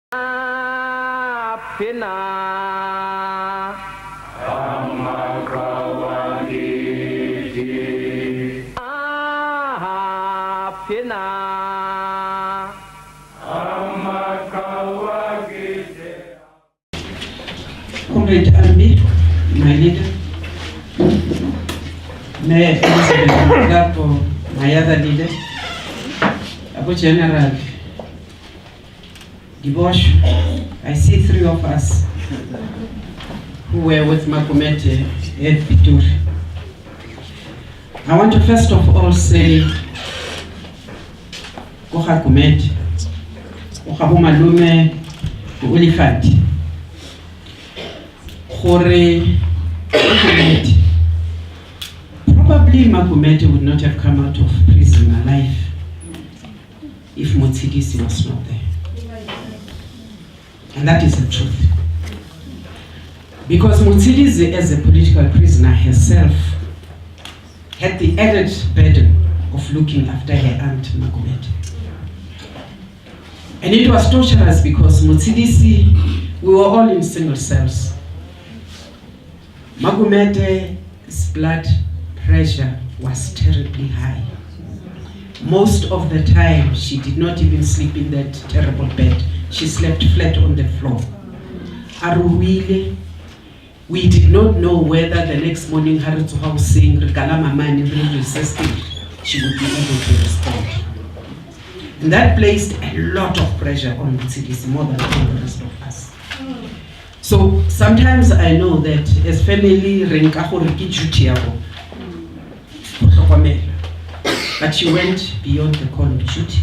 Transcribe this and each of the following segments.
Pina Pina Comrade Ambi, my leader, Mayor Elizabeth, my other leader, Abu General Dibosh. I see 3 of us who were with Gumede at Pituri. I want to first of all say, Koha Gumede, Koha Malume, Ulifant, Hore, Gumede. Probably Gumede would not have come out of prison alive if Motsidisi was not there. And that is the truth. Because Motsidisi, as a political prisoner herself, had the added burden of looking after her aunt Gumede. And it was torturous because Motsidisi, we were all in single cells. Gumede's blood pressure was terribly high. Most of the time, she did not even sleep in that terrible bed. She slept flat on the floor. Aruwile, we did not know whether the next morning Haritsuha was saying, Regalama mani resisting, she would be able to respond. And that placed a lot of pressure on Motsidisi, more than all the rest of us. So sometimes I know that as family, but she went beyond the call of duty.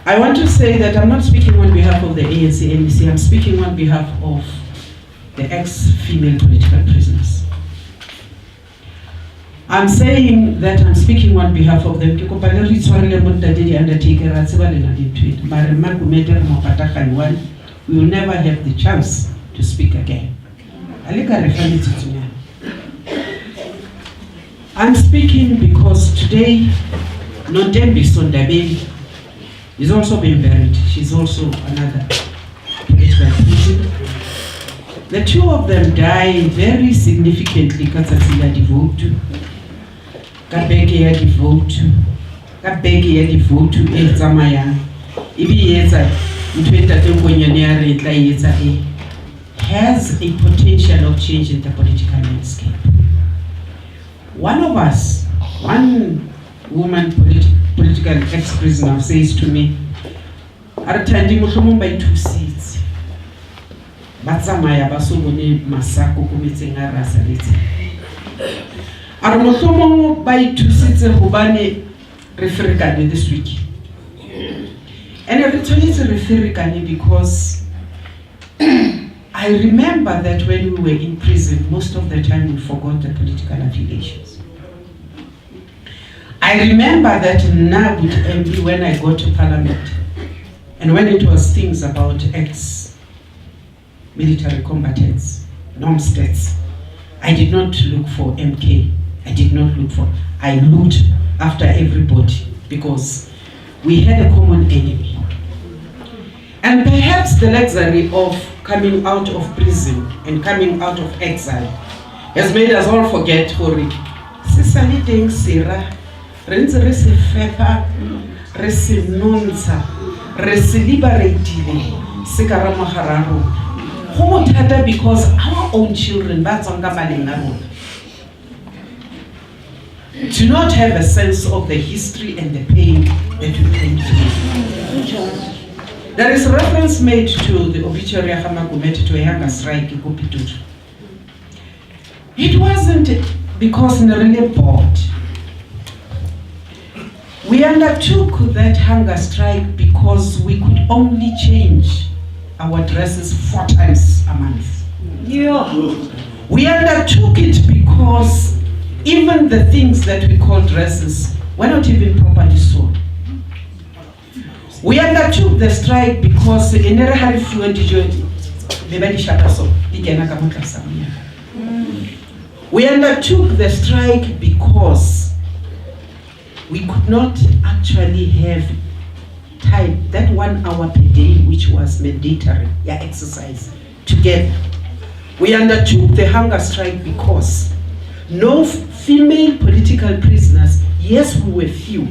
I want to say that I'm not speaking on behalf of the ANC, I'm speaking on behalf of the ex-female political prisoners. I'm saying that I'm speaking on behalf of them. We will never have the chance to speak again. I'm speaking because today, Nodembi Sondabeli is also being buried. She's also another political prisoner. The 2 of them died very significantly. Katsatila Devotu, Kabeke ya Devotu, Kabeke ya Devotu, Zamaya, Ibieza, has a potential of changing the political landscape. One of us, one woman political ex-prisoner says to me, Aratandi Mushumum by 2 seats. Batsamaya Basubuni Masako Kumitsinga Rasaliti. Aramushumum by 2 seats Hubani referred this week. And I return to referring because I remember that when we were in prison, most of the time we forgot the political affiliations. I remember that now with MP when I got to Parliament, and when it was things about ex-military combatants, non-states, I did not look for MK. I looked after everybody because we had a common enemy. And perhaps the luxury of coming out of prison and coming out of exile has made us all forget Hori. Sisali deng sira, renze resi fepa, resi nonza, resi liberated, sikara mahararu. Homo tata because our own children, do not have a sense of the history and the pain that we went through. There is reference made to the obituary of Gumede to a hunger strike in Pituri. It wasn't because we really bored. We undertook that hunger strike because we could only change our dresses 4 times a month. Yeah. We undertook it because even the things that we call dresses were not even properly sewn. We undertook the strike because in a hurry fluent we undertook the strike because we could not actually have time, that 1 hour per day, which was mandatory, exercise, together. We undertook the hunger strike because no female political prisoners, yes, we were few.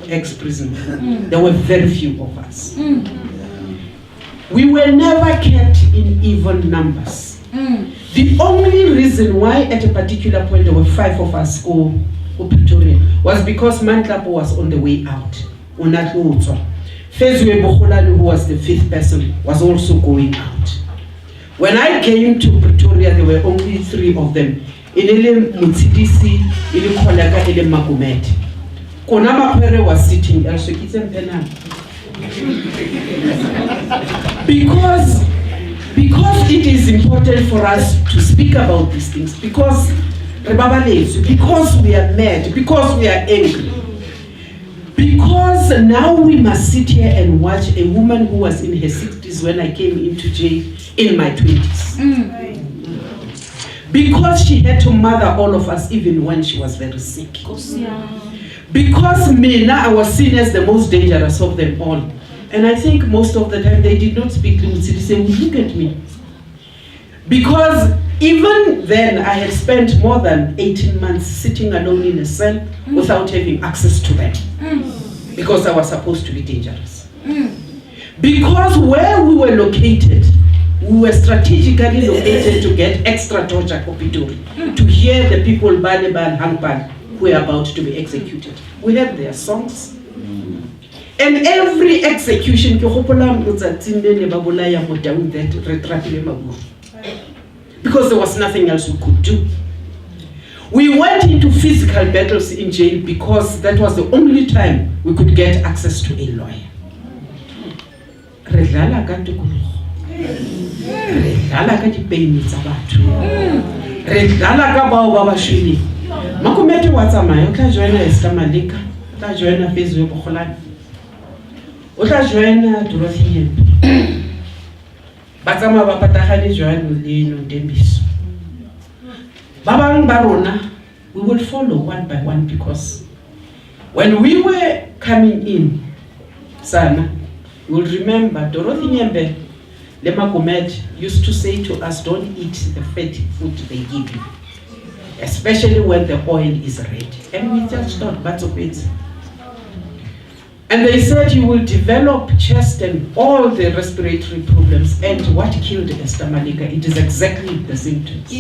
Ex-prison. There were very few of us. We were never kept in even numbers. The only reason why at a particular point there were 5 of us who Pretoria was because Mantlapo was on the way out. Fezwe Bokholani, who was the 5th person, was also going out. When I came to Pretoria, there were only 3 of them. Inele Mutsidisi, Ile Kolaga, Ile Gumede. Konama Pere was sitting, because it is important for us to speak about these things, because we are mad, because we are angry, because now we must sit here and watch a woman who was in her 60s when I came into jail in my 20s. Because she had to mother all of us even when she was very sick. Because I was seen as the most dangerous of them all. And I think most of the time they did not speak to me, they said, look at me. Because even then I had spent more than 18 months sitting alone in a cell without having access to them. Because I was supposed to be dangerous. Because where we were located, we were strategically located to get extra torture kopidori, to hear the people Baneba and Hangpan who were about to be executed. We had their songs. And every execution, because there was nothing else we could do. We went into physical battles in jail because that was the only time we could get access to a lawyer. Makumete watsamaya, utla joina Esther Malika, utla joina Fezwe Bokholani, utla joina Dorothy. Batsama ba patagane joina Molino Dembiso. Babang barona, we will follow one by one, because when we were coming in, Sana, you will remember Dorothy Nyembe, Lema Gumede used to say to us, don't eat the fatty food they give you, especially when the oil is red. And we just thought, that's it. And they said you will develop chest and all the respiratory problems. And what killed Esther Malika, it is exactly the symptoms.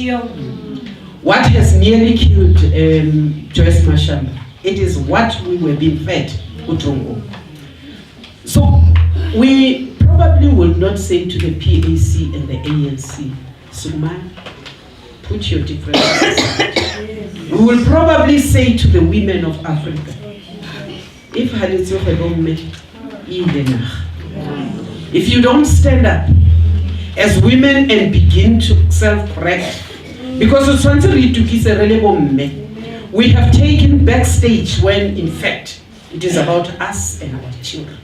What has nearly killed Joyce Mashamba, it is what we were being fed, Utongo. So we probably will not say to the PAC and the ANC, Suman, put your differences aside. We will probably say to the women of Africa, if you don't stand up as women and begin to self-correct, because we have taken backstage when in fact it is about us and our children.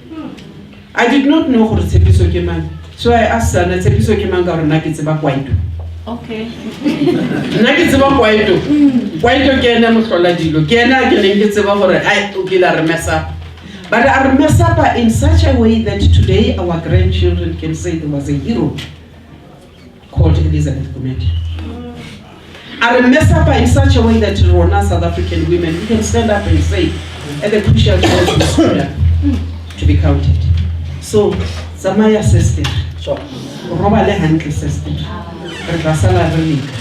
I did not know who Tsepiso Keman, so I asked her, Tsepiso Keman Garonakitseba Kwaito. Okay. Nakitseba Kwaito. Kwaito Kena Mukoladilo. Kena Kelingitseba for I Ukila Remesa. But I remesa in such a way that today our grandchildren can say there was a hero called Elizabeth Gumede. I remesa in such a way that Rona South African women we can stand up and say at the crucial times to be counted. So, Samaya sister, Roba le handle sister, Rebasala Relika.